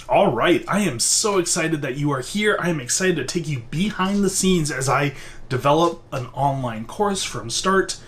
All right, I am so excited that you are here. I am excited to take you behind the scenes as I develop an online course from start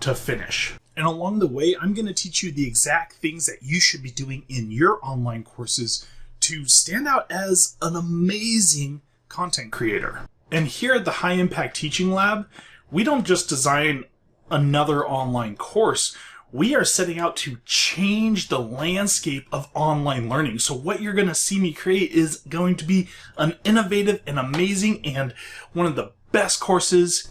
to finish. And along the way, I'm going to teach you the exact things that you should be doing in your online courses to stand out as an amazing content creator. And here at the High Impact Teaching Lab, we don't just design another online course. We are setting out to change the landscape of online learning. So what you're going to see me create is going to be an innovative and amazing and one of the best courses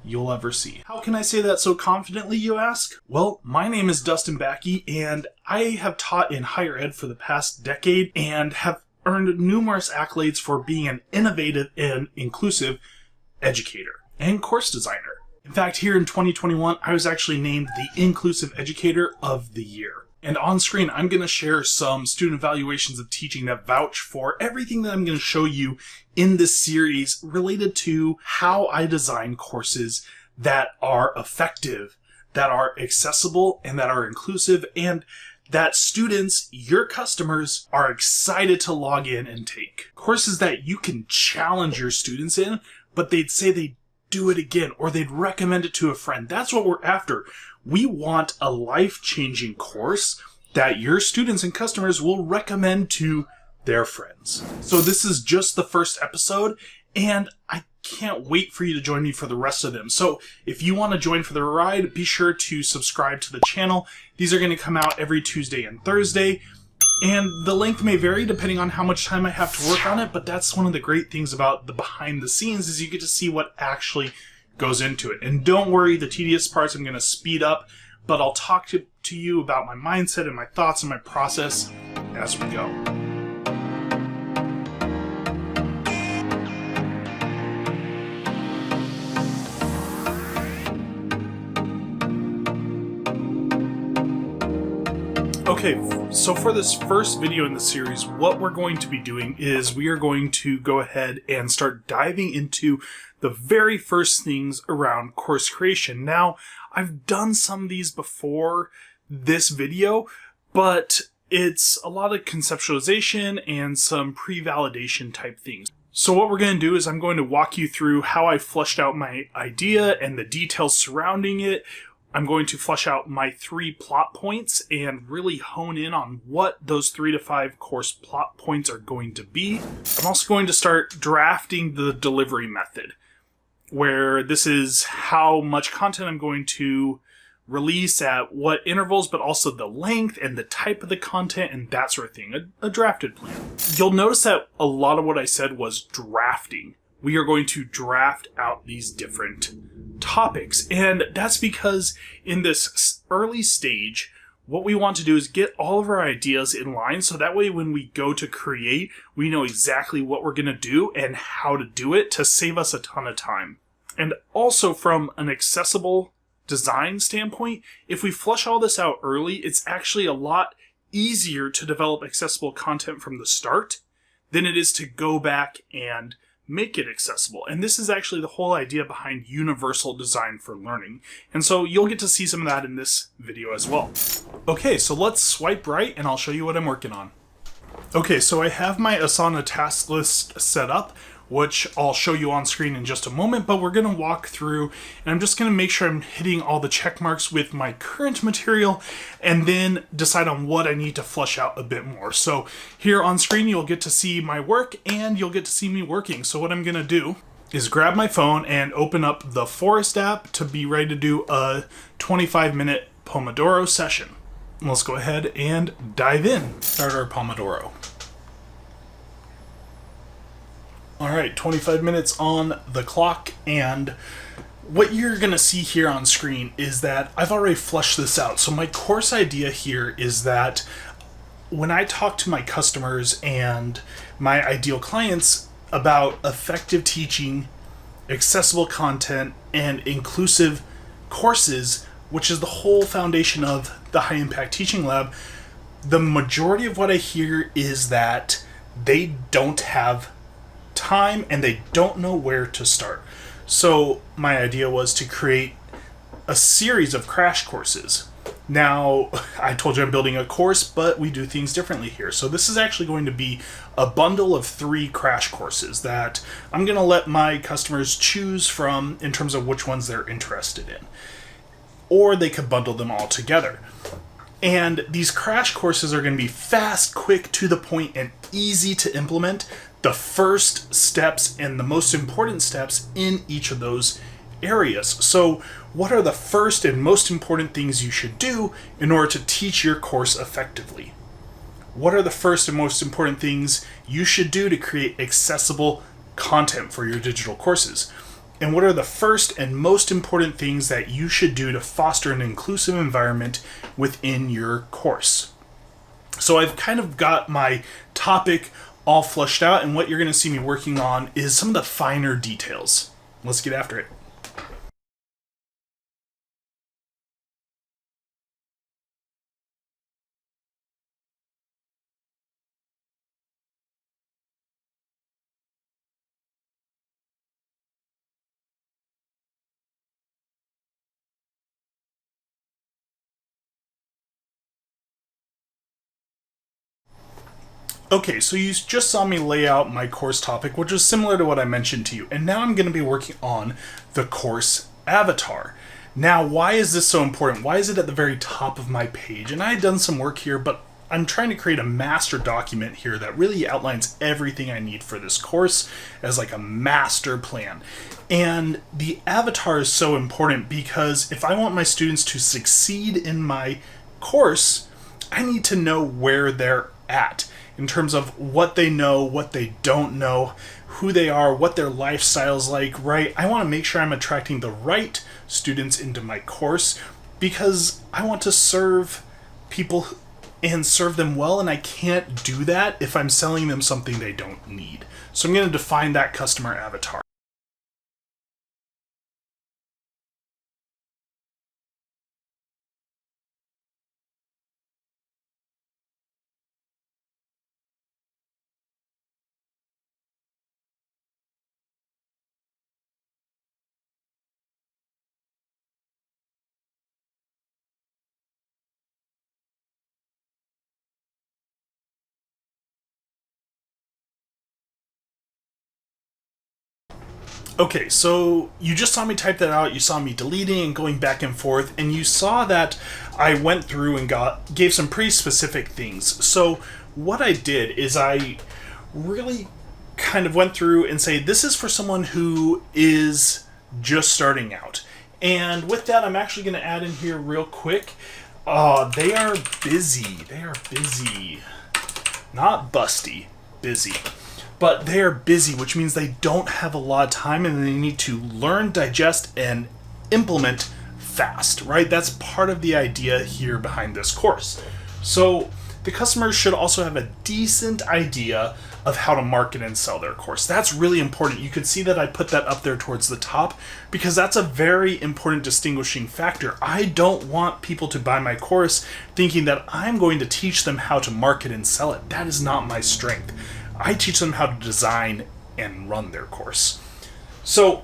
you'll ever see. How can I say that so confidently, you ask? Well, my name is Dustin Bakkie, and I have taught in higher ed for the past decade and have earned numerous accolades for being an innovative and inclusive educator and course designer. In fact, here in 2021, I was actually named the Inclusive Educator of the Year. And on screen, I'm going to share some student evaluations of teaching that vouch for everything that I'm going to show you in this series related to how I design courses that are effective, that are accessible, and that are inclusive, and that students, your customers, are excited to log in and take. Courses that you can challenge your students in, but they'd say they do it again, or they'd recommend it to a friend. That's what we're after. We want a life-changing course that your students and customers will recommend to their friends. So this is just the first episode, and I can't wait for you to join me for the rest of them. So if you want to join for the ride, be sure to subscribe to the channel. These are going to come out every Tuesday and Thursday. And the length may vary depending on how much time I have to work on it, but that's one of the great things about the behind the scenes is you get to see what actually goes into it. And don't worry, the tedious parts I'm going to speed up, but I'll talk to you about my mindset and my thoughts and my process as we go. Okay, so for this first video in the series, what we're going to be doing is we are going to go ahead and start diving into the very first things around course creation. Now, I've done some of these before this video, but it's a lot of conceptualization and some pre-validation type things. So what we're going to do is I'm going to walk you through how I fleshed out my idea and the details surrounding it. I'm going to flesh out my 3 plot points and really hone in on what those 3 to 5 course plot points are going to be. I'm also going to start drafting the delivery method, where this is how much content I'm going to release at what intervals, but also the length and the type of the content and that sort of thing, a drafted plan. You'll notice that a lot of what I said was drafting. We are going to draft out these different topics. And that's because in this early stage, what we want to do is get all of our ideas in line so that way when we go to create, we know exactly what we're going to do and how to do it to save us a ton of time. And also from an accessible design standpoint, if we flush all this out early, it's actually a lot easier to develop accessible content from the start than it is to go back and make it accessible. And this is actually the whole idea behind universal design for learning. And so you'll get to see some of that in this video as well. Okay, so let's swipe right and I'll show you what I'm working on. Okay, so I have my Asana task list set up, which I'll show you on screen in just a moment, but we're going to walk through and I'm just going to make sure I'm hitting all the check marks with my current material and then decide on what I need to flesh out a bit more. So here on screen, you'll get to see my work and you'll get to see me working. So what I'm going to do is grab my phone and open up the Forest app to be ready to do a 25-minute Pomodoro session. Let's go ahead and dive in. Start our Pomodoro. All right, 25 minutes on the clock, and what you're going to see here on screen is that I've already fleshed this out. So my course idea here is that when I talk to my customers and my ideal clients about effective teaching, accessible content, and inclusive courses, which is the whole foundation of the High Impact Teaching Lab, the majority of what I hear is that they don't have time and they don't know where to start. So my idea was to create a series of crash courses Now, I told you I'm building a course, but we do things differently here. So this is actually going to be a bundle of 3 crash courses that I'm going to let my customers choose from in terms of which ones they're interested in. Or they could bundle them all together. And these crash courses are going to be fast, quick, to the point, and easy to implement the first steps and the most important steps in each of those areas. So what are the first and most important things you should do in order to teach your course effectively? What are the first and most important things you should do to create accessible content for your digital courses? And what are the first and most important things that you should do to foster an inclusive environment within your course? So I've kind of got my topic all fleshed out, and what you're going to see me working on is some of the finer details. Let's get after it. Okay, so you just saw me lay out my course topic, which was similar to what I mentioned to you, and now I'm going to be working on the course avatar. Now, why is this so important? Why is it at the very top of my page? And I had done some work here, but I'm trying to create a master document here that really outlines everything I need for this course as like a master plan. And the avatar is so important because if I want my students to succeed in my course, I need to know where they're at in terms of what they know, what they don't know, who they are, what their lifestyle's like, right? I want to make sure I'm attracting the right students into my course because I want to serve people and serve them well, and I can't do that if I'm selling them something they don't need. So I'm going to define that customer avatar. Okay, so you just saw me type that out, you saw me deleting and going back and forth, and you saw that I went through and gave some pretty specific things. So what I did is I really kind of went through and say, this is for someone who is just starting out. And with that, I'm actually going to add in here real quick. They are busy. They are busy. Not busty, busy. But they are busy, which means they don't have a lot of time and they need to learn, digest, and implement fast, right? That's part of the idea here behind this course. So the customers should also have a decent idea of how to market and sell their course. That's really important. You could see that I put that up there towards the top because that's a very important distinguishing factor. I don't want people to buy my course thinking that I'm going to teach them how to market and sell it. That is not my strength. I teach them how to design and run their course. So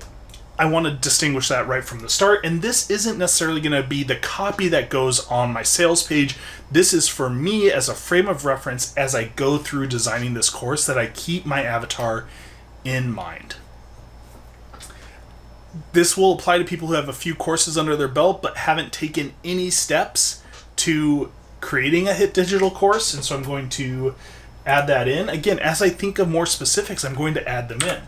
I want to distinguish that right from the start, and this isn't necessarily going to be the copy that goes on my sales page. This is for me as a frame of reference as I go through designing this course, that I keep my avatar in mind. This will apply to people who have a few courses under their belt but haven't taken any steps to creating a hit digital course, and so I'm going to add that in. Again, as I think of more specifics, I'm going to add them in.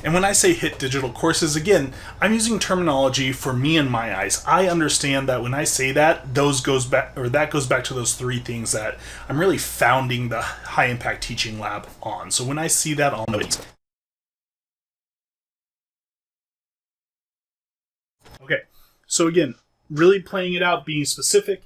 And when I say hit digital courses, again, I'm using terminology for me and my eyes. I understand that when I say that, that goes back to those 3 things that I'm really founding the High Impact Teaching Lab on. So when I see that, I'll know it. Okay, so again, really playing it out, being specific,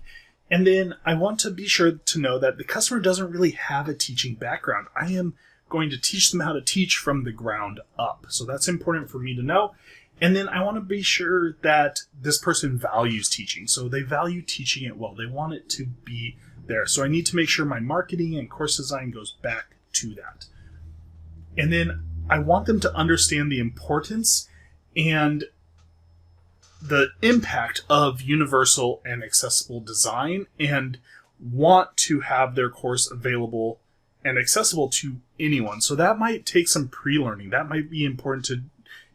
and then I want to be sure to know that the customer doesn't really have a teaching background. I am going to teach them how to teach from the ground up. So that's important for me to know. And then I want to be sure that this person values teaching. So they value teaching it well. They want it to be there. So I need to make sure my marketing and course design goes back to that. And then I want them to understand the importance and the impact of universal and accessible design and want to have their course available and accessible to anyone. So that might take some pre-learning. That might be important to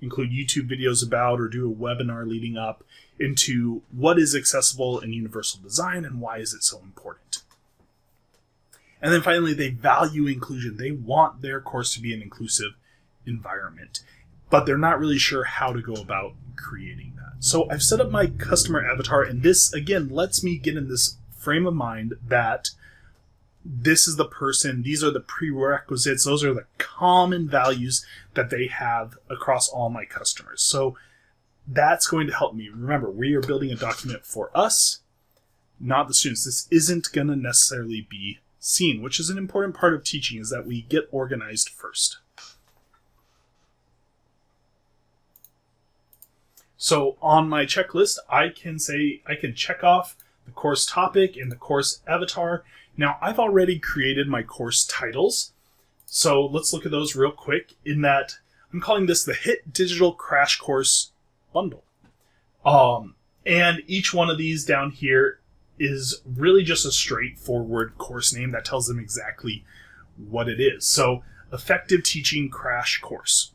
include YouTube videos about or do a webinar leading up into what is accessible and universal design and why is it so important. And then finally, they value inclusion. They want their course to be an inclusive environment, but they're not really sure how to go about creating that. So I've set up my customer avatar, and this, again, lets me get in this frame of mind that this is the person, these are the prerequisites, those are the common values that they have across all my customers. So that's going to help me. Remember, we are building a document for us, not the students. This isn't going to necessarily be seen, which is an important part of teaching, is that we get organized first. So on my checklist, I can check off the course topic and the course avatar. Now, I've already created my course titles, so let's look at those real quick. In that, I'm calling this the HIT Digital Crash Course Bundle. And each one of these down here is really just a straightforward course name that tells them exactly what it is. So, Effective Teaching Crash Course.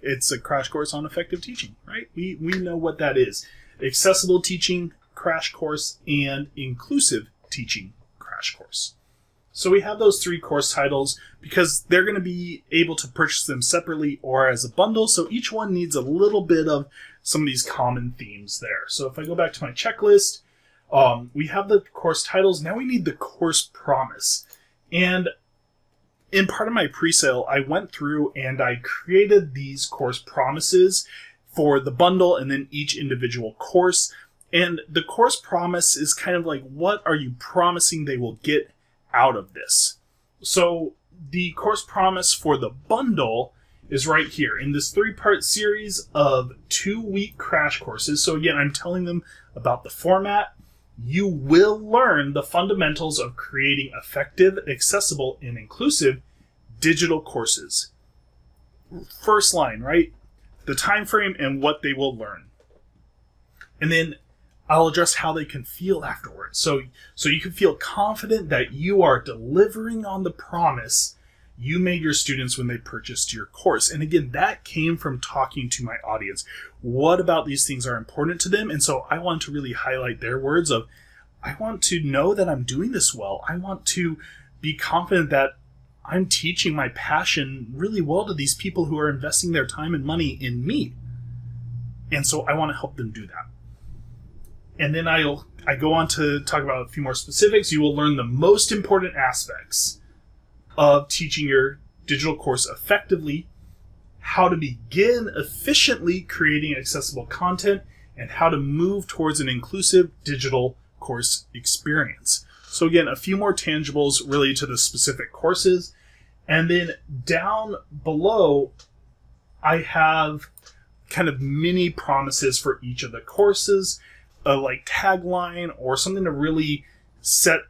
It's a crash course on effective teaching, right? We know what that is. Accessible Teaching Crash Course and Inclusive Teaching Crash Course. So we have those three course titles because they're going to be able to purchase them separately or as a bundle. So each one needs a little bit of some of these common themes there. So if I go back to my checklist, we have the course titles. Now we need the course promise. And in part of my pre-sale, I went through and I created these course promises for the bundle and then each individual course. And the course promise is kind of like, what are you promising they will get out of this? So the course promise for the bundle is right here in this 3-part series of 2-week crash courses. So again, I'm telling them about the format. You will learn the fundamentals of creating effective, accessible, and inclusive digital courses. First line, right? The time frame and what they will learn. And then I'll address how they can feel afterwards. So you can feel confident that you are delivering on the promise you made your students when they purchased your course. And again, that came from talking to my audience. What about these things are important to them? And so I want to really highlight their words of, I want to know that I'm doing this well. I want to be confident that I'm teaching my passion really well to these people who are investing their time and money in me. And so I want to help them do that. And then I go on to talk about a few more specifics. You will learn the most important aspects of teaching your digital course effectively, how to begin efficiently creating accessible content, and how to move towards an inclusive digital course experience. So again, a few more tangibles related to the specific courses. And then down below, I have kind of mini promises for each of the courses, like tagline or something to really set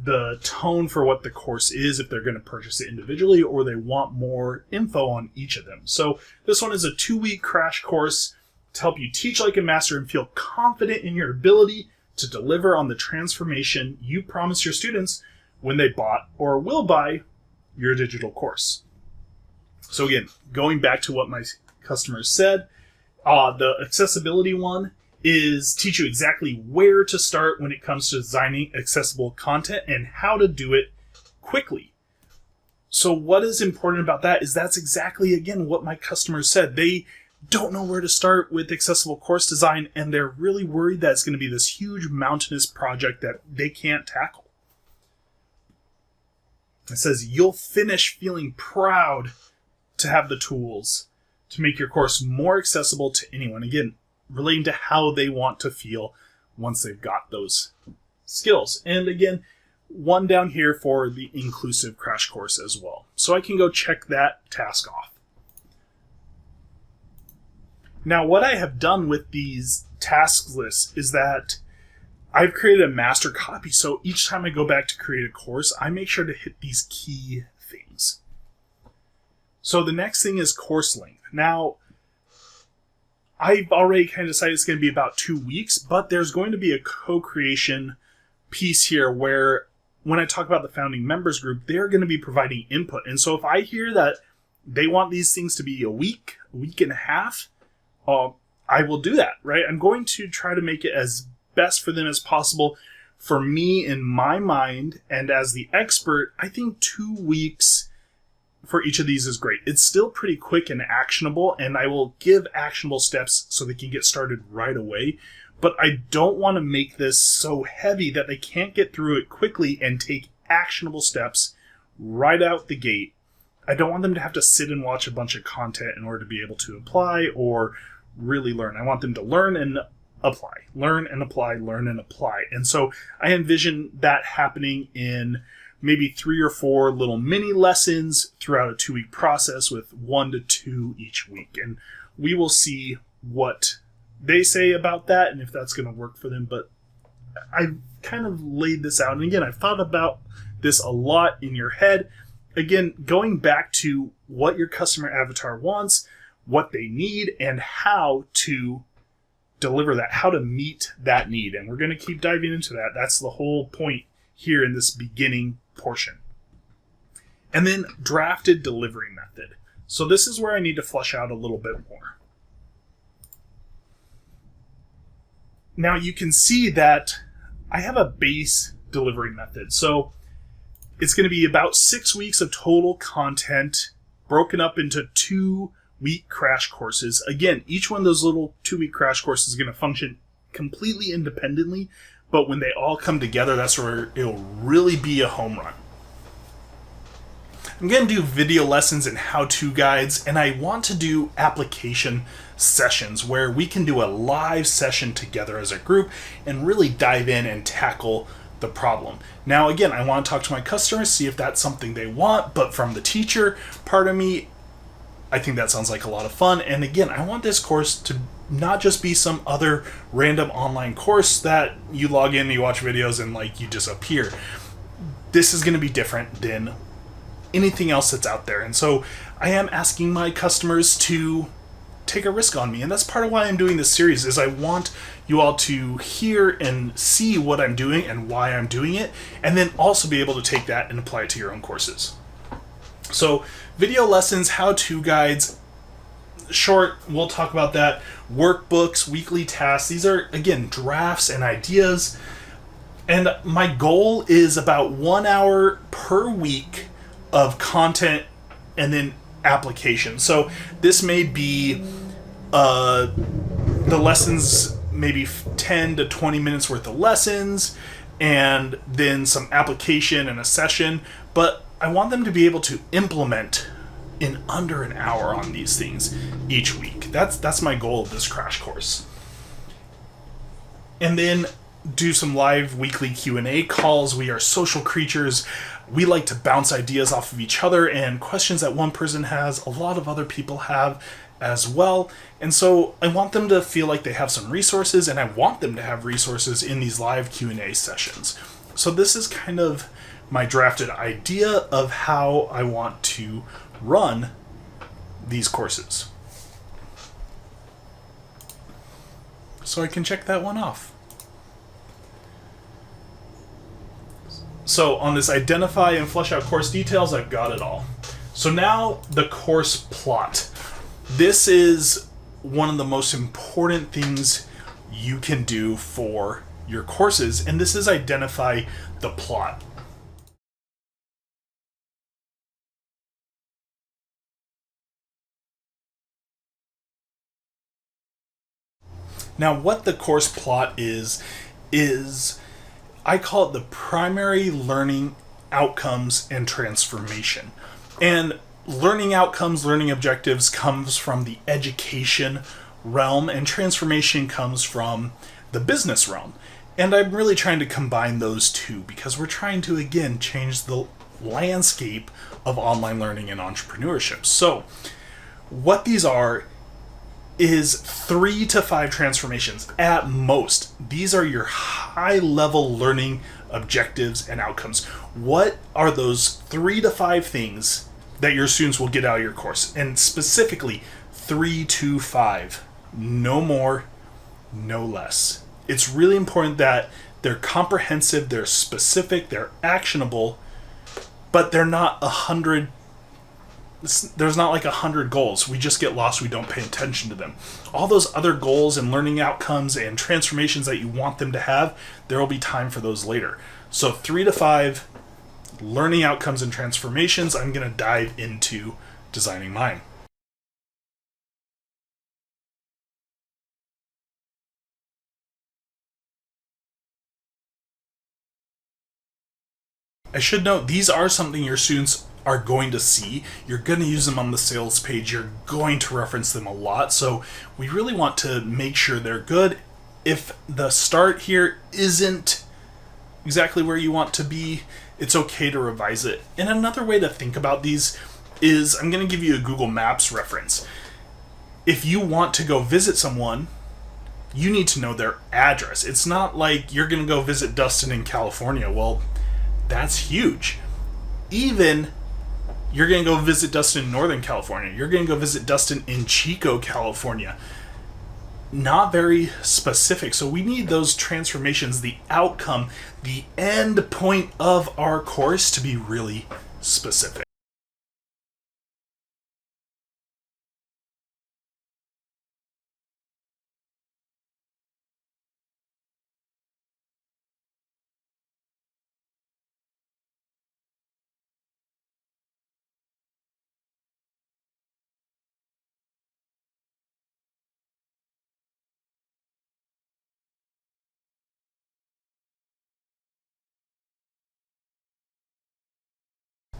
the tone for what the course is if they're going to purchase it individually or they want more info on each of them. So this one is a 2-week crash course to help you teach like a master and feel confident in your ability to deliver on the transformation you promised your students when they bought or will buy your digital course. So again, going back to what my customers said, the accessibility one is teach you exactly where to start when it comes to designing accessible content and how to do it quickly. So what is important about that is that's exactly, again, what my customers said. They don't know where to start with accessible course design, and they're really worried that it's going to be this huge mountainous project that they can't tackle. It says you'll finish feeling proud to have the tools to make your course more accessible to anyone. Again, relating to how they want to feel once they've got those skills. And again, one down here for the inclusive crash course as well. So I can go check that task off. Now, what I have done with these task lists is that I've created a master copy, so each time I go back to create a course, I make sure to hit these key things. So the next thing is course length. Now, I've already kind of decided it's going to be about 2 weeks, but there's going to be a co-creation piece here where when I talk about the founding members group, they're going to be providing input. And so if I hear that they want these things to be a week and a half, I will do that, right? I'm going to try to make it as best for them as possible. For me, in my mind, and as the expert, I think 2 weeks for each of these is great. It's still pretty quick and actionable, and I will give actionable steps so they can get started right away. But I don't want to make this so heavy that they can't get through it quickly and take actionable steps right out the gate. I don't want them to have to sit and watch a bunch of content in order to be able to apply or really learn. I want them to learn and apply, learn and apply, learn and apply. And so I envision that happening in maybe 3 or 4 little mini lessons throughout a 2-week process with 1 to 2 each week. And we will see what they say about that and if that's going to work for them. But I've kind of laid this out. And again, I've thought about this a lot in your head. Again, going back to what your customer avatar wants, what they need, and how to deliver that, how to meet that need. And we're going to keep diving into that. That's the whole point here in this beginning portion. And then drafted delivery method. So this is where I need to flesh out a little bit more. Now you can see that I have a base delivery method. So it's going to be about 6 weeks of total content broken up into 2-week crash courses. Again, each one of those little 2-week crash courses is going to function completely independently, but when they all come together, that's where it'll really be a home run. I'm going to do video lessons and how-to guides, and I want to do application sessions where we can do a live session together as a group and really dive in and tackle the problem. Now, again, I want to talk to my customers, see if that's something they want, but from the teacher part of me, I think that sounds like a lot of fun. And again, I want this course to not just be some other random online course that you log in, you watch videos, and like you disappear. This is going to be different than anything else that's out there. And so I am asking my customers to take a risk on me. And that's part of why I'm doing this series, is I want you all to hear and see what I'm doing and why I'm doing it, and then also be able to take that and apply it to your own courses. So video lessons, how-to guides, short, we'll talk about that. Workbooks, weekly tasks. These are, again, drafts and ideas. And my goal is about 1 hour per week of content and then application. So this may be the lessons, maybe 10 to 20 minutes worth of lessons, and then some application and a session. But I want them to be able to implement in under an hour on these things each week. That's my goal of this crash course. And then do some live weekly Q&A calls. We are social creatures. We like to bounce ideas off of each other, and questions that one person has, a lot of other people have as well. And so I want them to feel like they have some resources, and I want them to have resources in these live Q&A sessions. So this is kind of my drafted idea of how I want to run these courses. So I can check that one off. So on this identify and flesh out course details, I've got it all. So now the course plot. This is one of the most important things you can do for your courses, and this is identify the plot. Now, what the course plot is I call it the primary learning outcomes and transformation. And learning outcomes, learning objectives comes from the education realm, and transformation comes from the business realm. And I'm really trying to combine those two because we're trying to, again, change the landscape of online learning and entrepreneurship. So what these are is 3 to 5 transformations at most. These are your high-level learning objectives and outcomes. What are those 3 to 5 things that your students will get out of your course? And specifically, 3 to 5. No more, no less. It's really important that they're comprehensive, they're specific, they're actionable, but they're not 100. There's not like 100 goals. We just get lost. We don't pay attention to them. All those other goals and learning outcomes and transformations that you want them to have, there will be time for those later. So 3 to 5 learning outcomes and transformations, I'm going to dive into designing mine. I should note, these are something your students are going to see. You're going to use them on the sales page. You're going to reference them a lot. So we really want to make sure they're good. If the start here isn't exactly where you want to be, it's okay to revise it. And another way to think about these is, I'm going to give you a Google Maps reference. If you want to go visit someone, you need to know their address. It's not like you're going to go visit Dustin in California. Well, that's huge. Even you're going to go visit Dustin in Northern California. You're going to go visit Dustin in Chico, California. Not very specific. So we need those transformations, the outcome, the end point of our course to be really specific.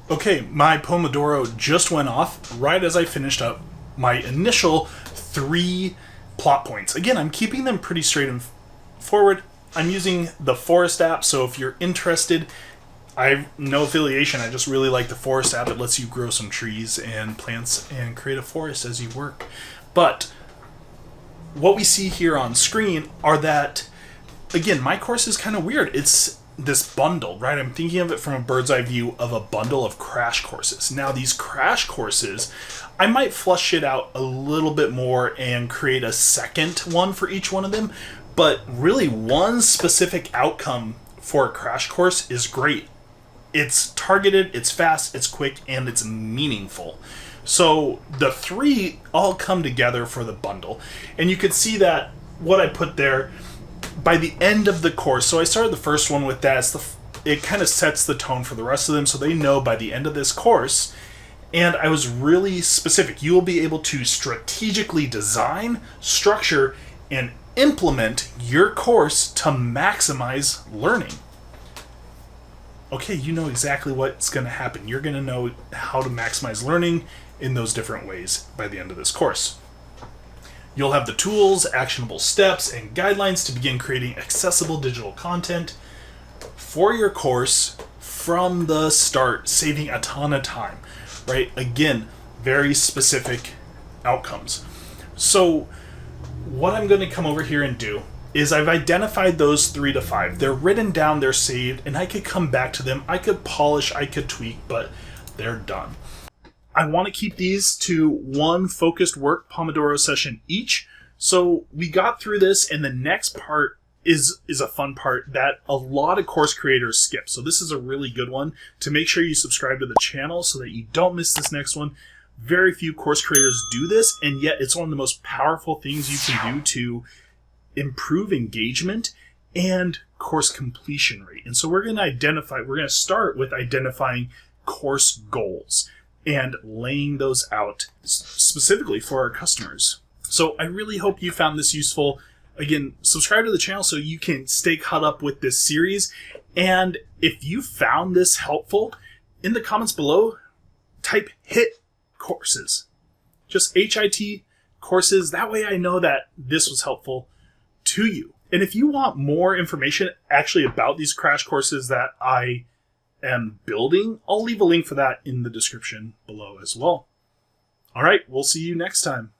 Okay, my Pomodoro just went off right as I finished up my initial 3 plot points. Again, I'm keeping them pretty straight and forward. I'm using the Forest app, so if you're interested, I have no affiliation. I just really like the Forest app. It lets you grow some trees and plants and create a forest as you work. But what we see here on screen are that, again, my course is kind of weird. It's this bundle, right? I'm thinking of it from a bird's eye view of a bundle of crash courses. Now, these crash courses, I might flush it out a little bit more and create a second one for each one of them, but really one specific outcome for a crash course is great. It's targeted, it's fast, it's quick, and it's meaningful. So the 3 all come together for the bundle. And you could see that what I put there by the end of the course. So I started the first one with that. It kind of sets the tone for the rest of them, so they know by the end of this course. And I was really specific. You will be able to strategically design, structure, and implement your course to maximize learning. Okay, you know exactly what's going to happen. You're going to know how to maximize learning in those different ways by the end of this course. You'll have the tools, actionable steps, and guidelines to begin creating accessible digital content for your course from the start, saving a ton of time, right? Again, very specific outcomes. So what I'm going to come over here and do is I've identified those 3 to 5. They're written down, they're saved, and I could come back to them. I could polish, I could tweak, but they're done. I want to keep these to one focused work Pomodoro session each. So we got through this, and the next part is a fun part that a lot of course creators skip. So this is a really good one to make sure you subscribe to the channel so that you don't miss this next one. Very few course creators do this, and yet it's one of the most powerful things you can do to improve engagement and course completion rate. And so we're going to start with identifying course goals and laying those out specifically for our customers. So I really hope you found this useful. Again, subscribe to the channel so you can stay caught up with this series. And if you found this helpful, in the comments below, type HIT courses. Just HIT courses. That way I know that this was helpful to you. And if you want more information actually about these crash courses that I am building, I'll leave a link for that in the description below as well. All right, we'll see you next time.